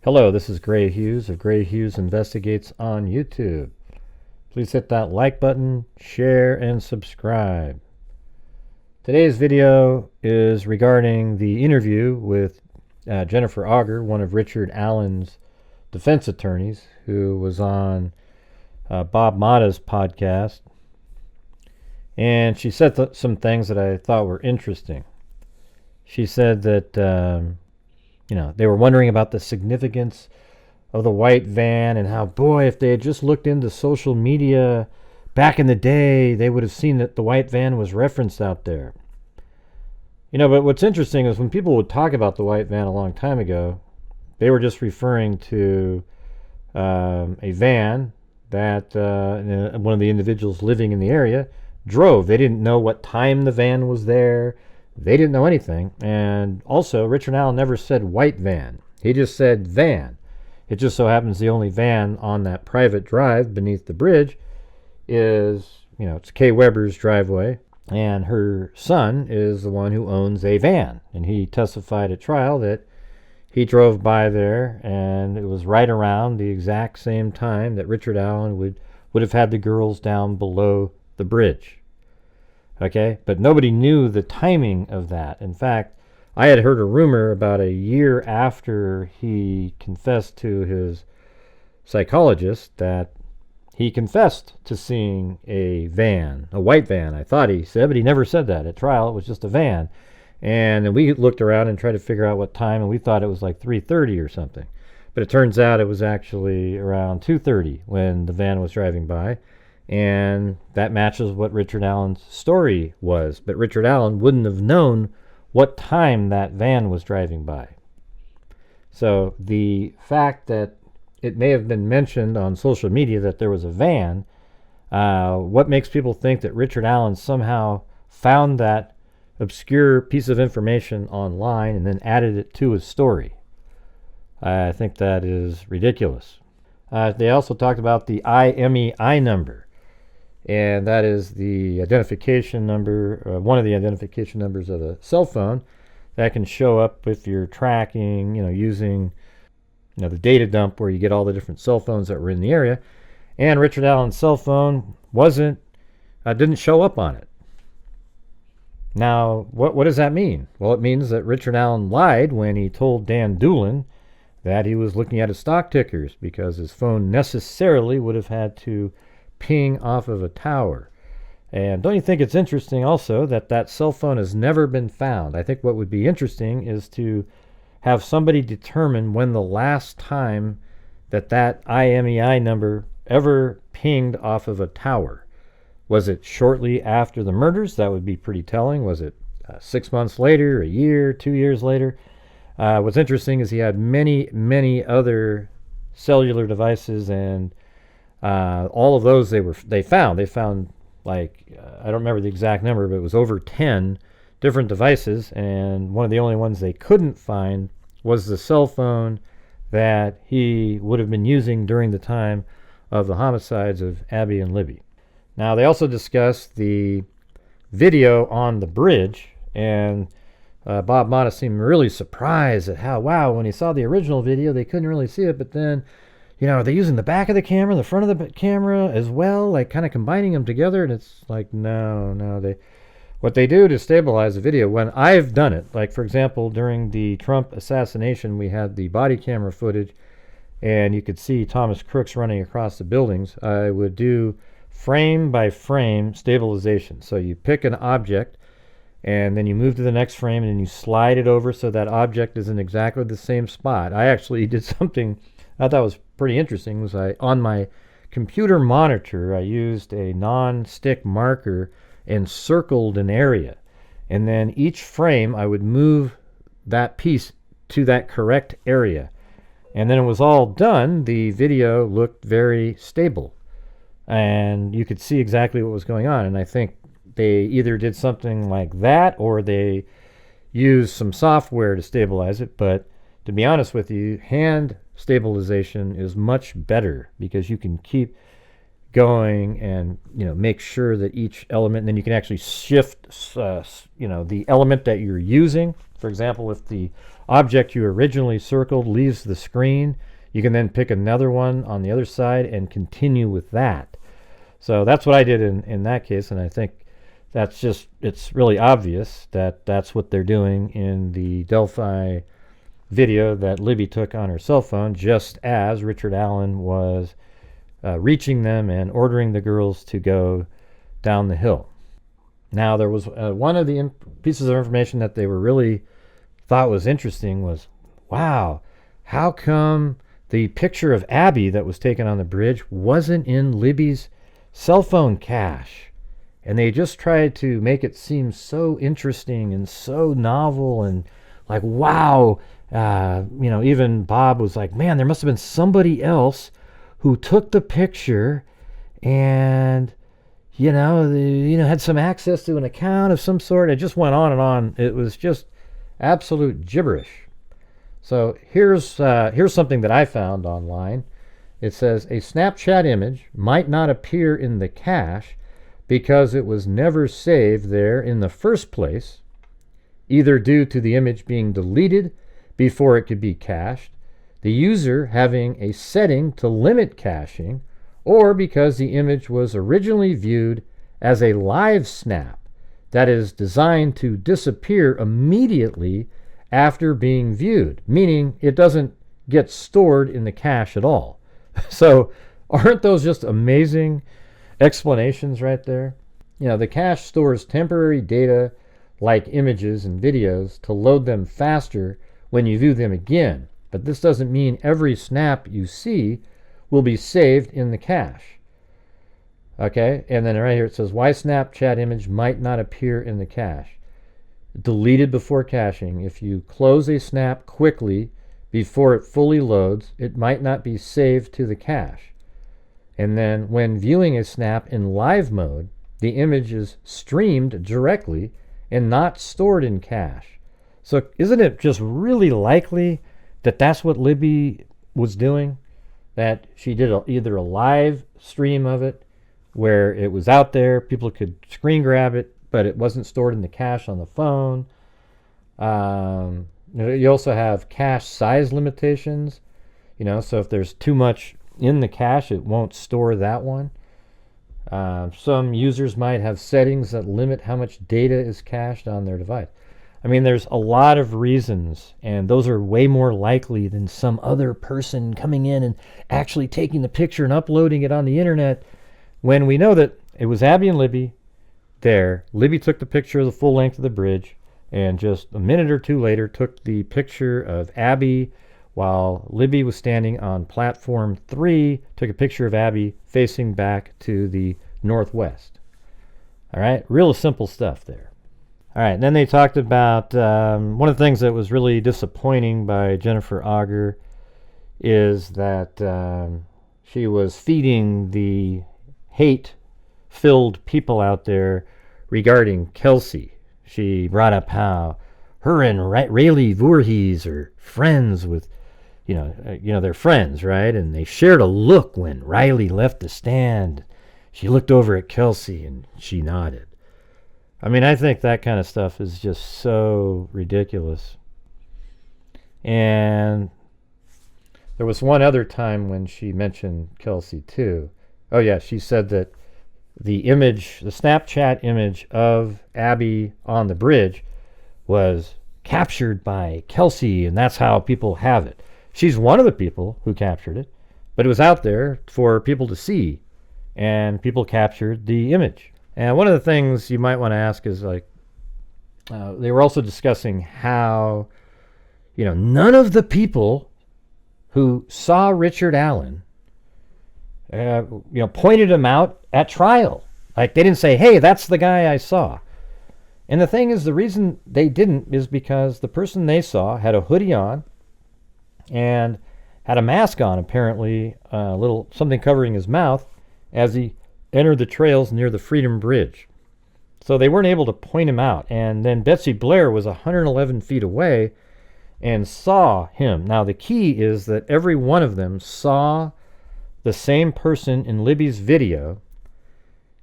Hello, this is Grant Hughes of Grant Hughes Investigates on YouTube. Please hit that like button, share, and subscribe. Today's video is regarding the interview with Jennifer Auger, one of Richard Allen's defense attorneys, who was on Bob Motta's podcast. And she said some things that I thought were interesting. She said that they were wondering about the significance of the white van and how, boy, if they had just looked into social media back in the day, they would have seen that the white van was referenced out there. But what's interesting is when people would talk about the white van a long time ago, they were just referring to a van that one of the individuals living in the area drove. They didn't know what time the van was there. They didn't know anything. And also, Richard Allen never said white van. He just said van. It just so happens the only van on that private drive beneath the bridge is, it's Kay Weber's driveway. And her son is the one who owns a van. And he testified at trial that he drove by there, and it was right around the exact same time that Richard Allen would have had the girls down below the bridge. Okay, but nobody knew the timing of that. In fact, I had heard a rumor about a year after he confessed to his psychologist that he confessed to seeing a van, a white van, I thought he said, but he never said that at trial. It was just a van. And then we looked around and tried to figure out what time, and we thought it was like 3:30 or something. But it turns out it was actually around 2:30 when the van was driving by. And that matches what Richard Allen's story was. But Richard Allen wouldn't have known what time that van was driving by. So the fact that it may have been mentioned on social media that there was a van, what makes people think that Richard Allen somehow found that obscure piece of information online and then added it to his story? I think that is ridiculous. They also talked about the IMEI number. And that is the identification number, one of the identification numbers of a cell phone that can show up if you're tracking, using the data dump where you get all the different cell phones that were in the area. And Richard Allen's cell phone didn't show up on it. Now, what does that mean? Well, it means that Richard Allen lied when he told Dan Doolin that he was looking at his stock tickers, because his phone necessarily would have had to ping off of a tower. And don't you think it's interesting also that cell phone has never been found? I think what would be interesting is to have somebody determine when the last time that IMEI number ever pinged off of a tower. Was it shortly after the murders? That would be pretty telling. Was it 6 months later, a year, 2 years later? What's interesting is he had many, many other cellular devices, and all of those they found like I don't remember the exact number, but it was over 10 different devices, and one of the only ones they couldn't find was the cell phone that he would have been using during the time of the homicides of Abby and Libby. Now, they also discussed the video on the bridge, and Bob Motta seemed really surprised at how, when he saw the original video, they couldn't really see it, but then are they using the back of the camera, the front of the camera as well, like kind of combining them together? And it's like, no. What they do to stabilize the video, when I've done it, like, for example, during the Trump assassination, we had the body camera footage, and you could see Thomas Crooks running across the buildings. I would do frame by frame stabilization. So you pick an object, and then you move to the next frame, and then you slide it over so that object is in exactly the same spot. I actually did something I thought was pretty interesting. On my computer monitor, I used a non-stick marker and circled an area, and then each frame I would move that piece to that correct area, and then it was all done. The video looked very stable, and you could see exactly what was going on. And I think they either did something like that or they used some software to stabilize it. But to be honest with you, hand stabilization is much better, because you can keep going and make sure that each element, and then you can actually shift the element that you're using. For example, if the object you originally circled leaves the screen, you can then pick another one on the other side and continue with that. So that's what I did in that case, and I think that's just, it's really obvious that that's what they're doing in the Delphi video that Libby took on her cell phone, just as Richard Allen was reaching them and ordering the girls to go down the hill. Now, there was one of the pieces of information that they were really thought was interesting was, wow, how come the picture of Abby that was taken on the bridge wasn't in Libby's cell phone cache? And they just tried to make it seem so interesting and so novel and like, wow. Even Bob was like, man, there must have been somebody else who took the picture and had some access to an account of some sort. It just went on and on. It was just absolute gibberish. So here's something that I found online. It says a Snapchat image might not appear in the cache because it was never saved there in the first place, either due to the image being deleted before it could be cached, the user having a setting to limit caching, or because the image was originally viewed as a live snap that is designed to disappear immediately after being viewed, meaning it doesn't get stored in the cache at all. So aren't those just amazing explanations right there? The cache stores temporary data like images and videos to load them faster when you view them again, but this doesn't mean every snap you see will be saved in the cache. Okay, and then right here it says why Snapchat image might not appear in the cache. Deleted before caching. If you close a snap quickly before it fully loads, it might not be saved to the cache. And then when viewing a snap in live mode, the image is streamed directly and not stored in cache. So isn't it just really likely that that's what Libby was doing? That she did either a live stream of it where it was out there, people could screen grab it, but it wasn't stored in the cache on the phone. You also have cache size limitations, so if there's too much in the cache, it won't store that one. Some users might have settings that limit how much data is cached on their device. I mean, there's a lot of reasons, and those are way more likely than some other person coming in and actually taking the picture and uploading it on the internet, when we know that it was Abby and Libby there. Libby took the picture of the full length of the bridge, and just a minute or two later took the picture of Abby while Libby was standing on platform 3, took a picture of Abby facing back to the northwest. All right, real simple stuff there. All right, then they talked about one of the things that was really disappointing by Jennifer Auger is that she was feeding the hate-filled people out there regarding Kelsey. She brought up how her and Rayleigh Voorhees are friends with, they're friends, right? And they shared a look when Riley left the stand. She looked over at Kelsey and she nodded. I mean, I think that kind of stuff is just so ridiculous. And there was one other time when she mentioned Kelsey too. Oh yeah, she said that the Snapchat image of Abby on the bridge was captured by Kelsey, and that's how people have it. She's one of the people who captured it, but it was out there for people to see, and people captured the image. And one of the things you might want to ask is, like, they were also discussing how, none of the who saw Richard Allen, pointed him out at trial. Like, they didn't say, hey, that's the guy I saw. And the thing is, the reason they didn't is because the person they saw had a hoodie on and had a mask on, apparently, a little something covering his mouth, as he entered the trails near the Freedom Bridge. So they weren't able to point him out. And then Betsy Blair was 111 feet away and saw him. Now, the key is that every one of them saw the same person in Libby's video,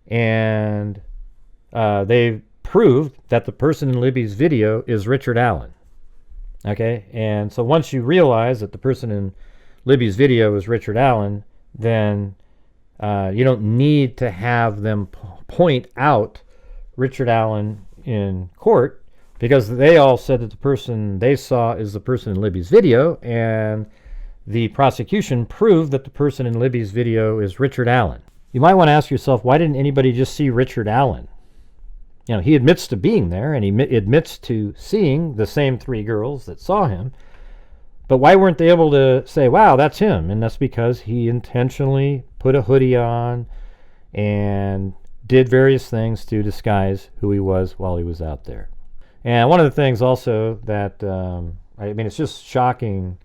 and they proved that the person in Libby's video is Richard Allen. Okay, and so once you realize that the person in Libby's video is Richard Allen, then you don't need to have them point out Richard Allen in court, because they all said that the person they saw is the person in Libby's video, and the prosecution proved that the person in Libby's video is Richard Allen. You might want to ask yourself, why didn't anybody just see Richard Allen? You know, he admits to being there, and he admits to seeing the same 3 girls that saw him. But why weren't they able to say, wow, that's him? And that's because he intentionally put a hoodie on and did various things to disguise who he was while he was out there. And one of the things also that, I mean, it's just shocking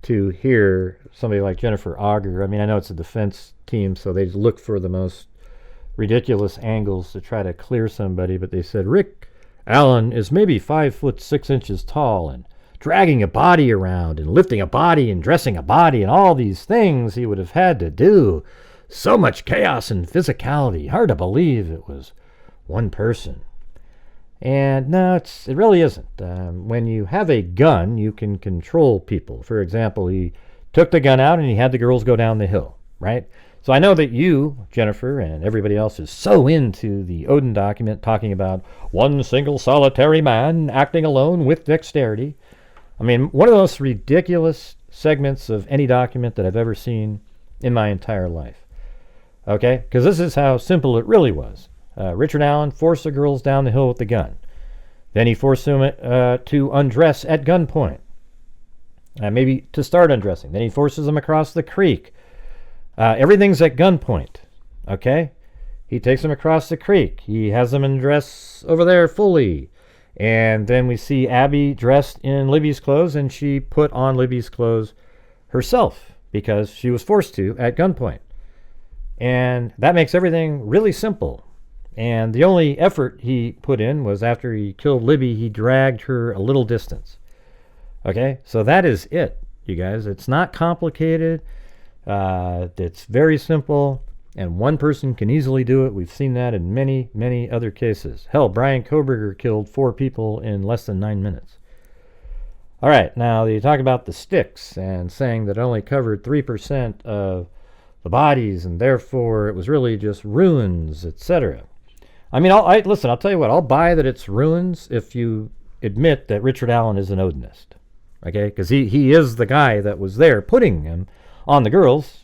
to hear somebody like Jennifer Auger. I mean, I know it's a defense team, so they look for the most ridiculous angles to try to clear somebody, but they said Rick Allen is maybe 5'6" tall and dragging a body around and lifting a body and dressing a body and all these things he would have had to do. So much chaos and physicality. Hard to believe it was one person. And no, it really isn't. When you have a gun, you can control people. For example, he took the gun out and he had the girls go down the hill, right? So I know that you, Jennifer, and everybody else is so into the Odin document talking about one single solitary man acting alone with dexterity. I mean, one of the most ridiculous segments of any document that I've ever seen in my entire life. Okay? Because this is how simple it really was. Richard Allen forced the girls down the hill with the gun. Then he forced them to undress at gunpoint. Maybe to start undressing. Then he forces them across the creek. Everything's at gunpoint. Okay? He takes them across the creek. He has them undress over there fully. And then we see Abby dressed in Libby's clothes, and she put on Libby's clothes herself because she was forced to at gunpoint. And that makes everything really simple. And the only effort he put in was after he killed Libby, he dragged her a little distance. Okay? So that is it, you guys. It's not complicated. It's very simple. And one person can easily do it. We've seen that in many, many other cases. Hell, Brian Koberger killed 4 people in less than 9 minutes. All right, now you talk about the sticks and saying that it only covered 3% of the bodies, and therefore it was really just ruins, etc. I mean, listen, I'll tell you what, I'll buy that it's ruins if you admit that Richard Allen is an Odinist. Okay? Because he is the guy that was there putting him on the girls.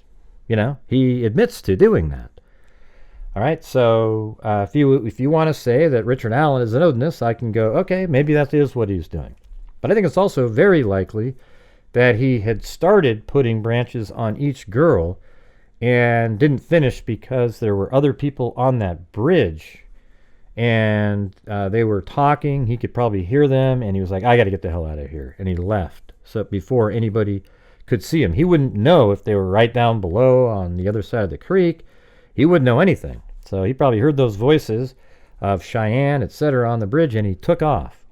You know, he admits to doing that. All right, so if you want to say that Richard Allen is an Odinist, I can go, okay, maybe that is what he's doing. But I think it's also very likely that he had started putting branches on each girl and didn't finish because there were other people on that bridge, and they were talking. He could probably hear them, and he was like, I got to get the hell out of here, and he left. So before anybody could see him. He wouldn't know if they were right down below on the other side of the creek. He wouldn't know anything. So he probably heard those voices of Cheyenne, etc. on the bridge, and he took off.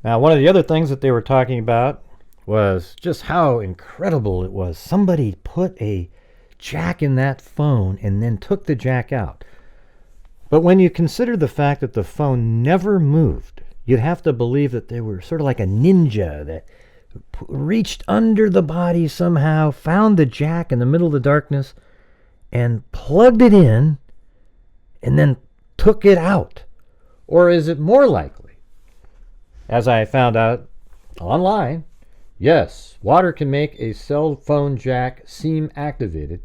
Now, one of the other things that they were talking about was just how incredible it was. Somebody put a jack in that phone and then took the jack out. But when you consider the fact that the phone never moved, you'd have to believe that they were sort of like a ninja that reached under the body somehow, found the jack in the middle of the darkness, and plugged it in, and then took it out. Or is it more likely, as I found out online, yes, water can make a cell phone jack seem activated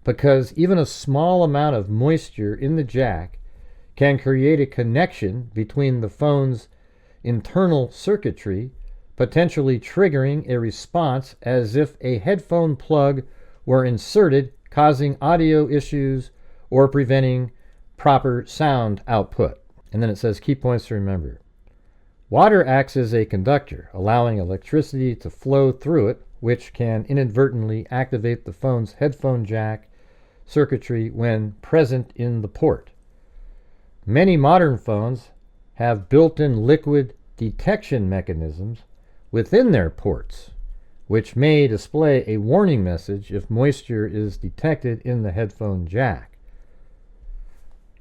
because even a small amount of moisture in the jack can create a connection between the phone's internal circuitry, potentially triggering a response as if a headphone plug were inserted, causing audio issues or preventing proper sound output. And then it says key points to remember. Water acts as a conductor, allowing electricity to flow through it, which can inadvertently activate the phone's headphone jack circuitry when present in the port. Many modern phones have built-in liquid detection mechanisms within their ports, which may display a warning message if moisture is detected in the headphone jack.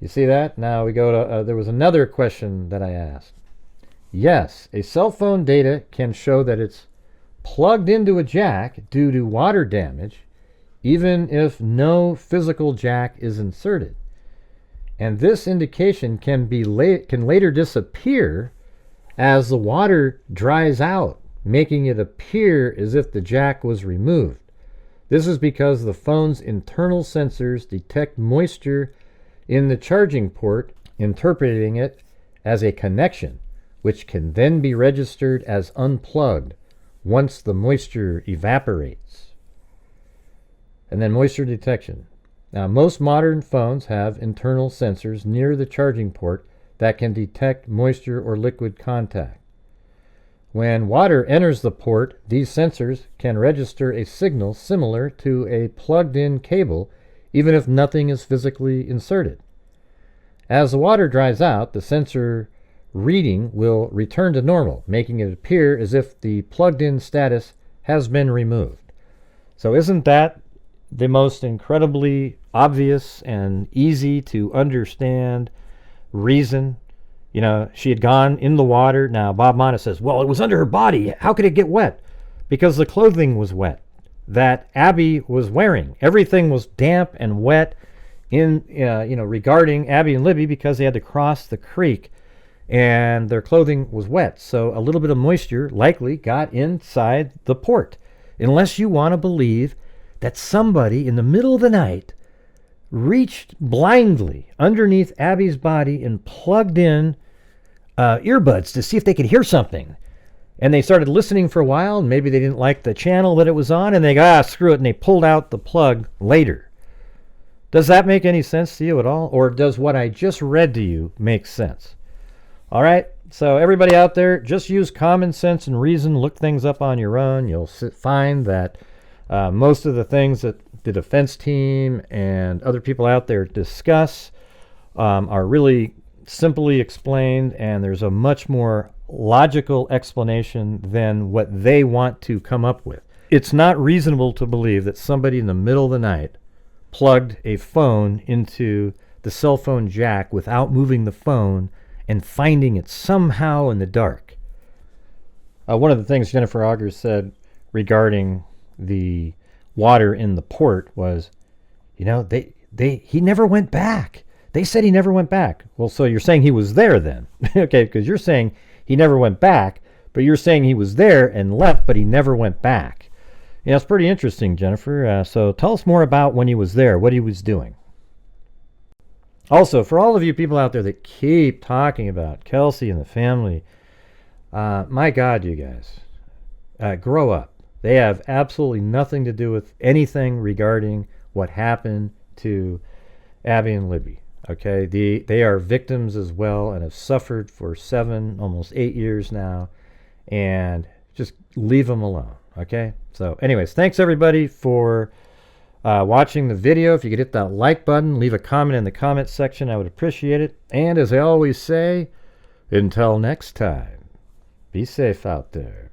You see that? Now we go to, there was another question that I asked. Yes, a cell phone data can show that it's plugged into a jack due to water damage, even if no physical jack is inserted. And this indication can later disappear as the water dries out, making it appear as if the jack was removed. This is because the phone's internal sensors detect moisture in the charging port, interpreting it as a connection, which can then be registered as unplugged once the moisture evaporates. And then moisture detection. Now, most modern phones have internal sensors near the charging port that can detect moisture or liquid contact. When water enters the port, these sensors can register a signal similar to a plugged-in cable, even if nothing is physically inserted. As the water dries out, the sensor reading will return to normal, making it appear as if the plugged-in status has been removed. So isn't that the most incredibly obvious and easy to understand reason? You know, she had gone in the water. Now, Bob Mata says, well, it was under her body. How could it get wet? Because the clothing was wet that Abby was wearing. Everything was damp and wet regarding Abby and Libby, because they had to cross the creek and their clothing was wet. So a little bit of moisture likely got inside the port. Unless you want to believe that somebody in the middle of the night reached blindly underneath Abby's body and plugged in earbuds to see if they could hear something. And they started listening for a while, and maybe they didn't like the channel that it was on, and they go, screw it, and they pulled out the plug later. Does that make any sense to you at all? Or does what I just read to you make sense? All right, so everybody out there, just use common sense and reason. Look things up on your own. You'll find that most of the things that the defense team and other people out there discuss are really simply explained, and there's a much more logical explanation than what they want to come up with. It's not reasonable to believe that somebody in the middle of the night plugged a phone into the cell phone jack without moving the phone and finding it somehow in the dark. One of the things Jennifer Auger said regarding the water in the port was, he never went back. They said he never went back. Well, so you're saying he was there then. Okay, because you're saying he never went back, but you're saying he was there and left, but he never went back. Yeah, it's pretty interesting, Jennifer. So tell us more about when he was there, what he was doing. Also, for all of you people out there that keep talking about Kelsey and the family, my God, you guys, grow up. They have absolutely nothing to do with anything regarding what happened to Abby and Libby. Okay, they are victims as well and have suffered for 7, almost 8 years now, and just leave them alone. Okay, so anyways, thanks everybody for watching the video. If you could hit that like button, leave a comment in the comment section, I would appreciate it. And as I always say, until next time, be safe out there.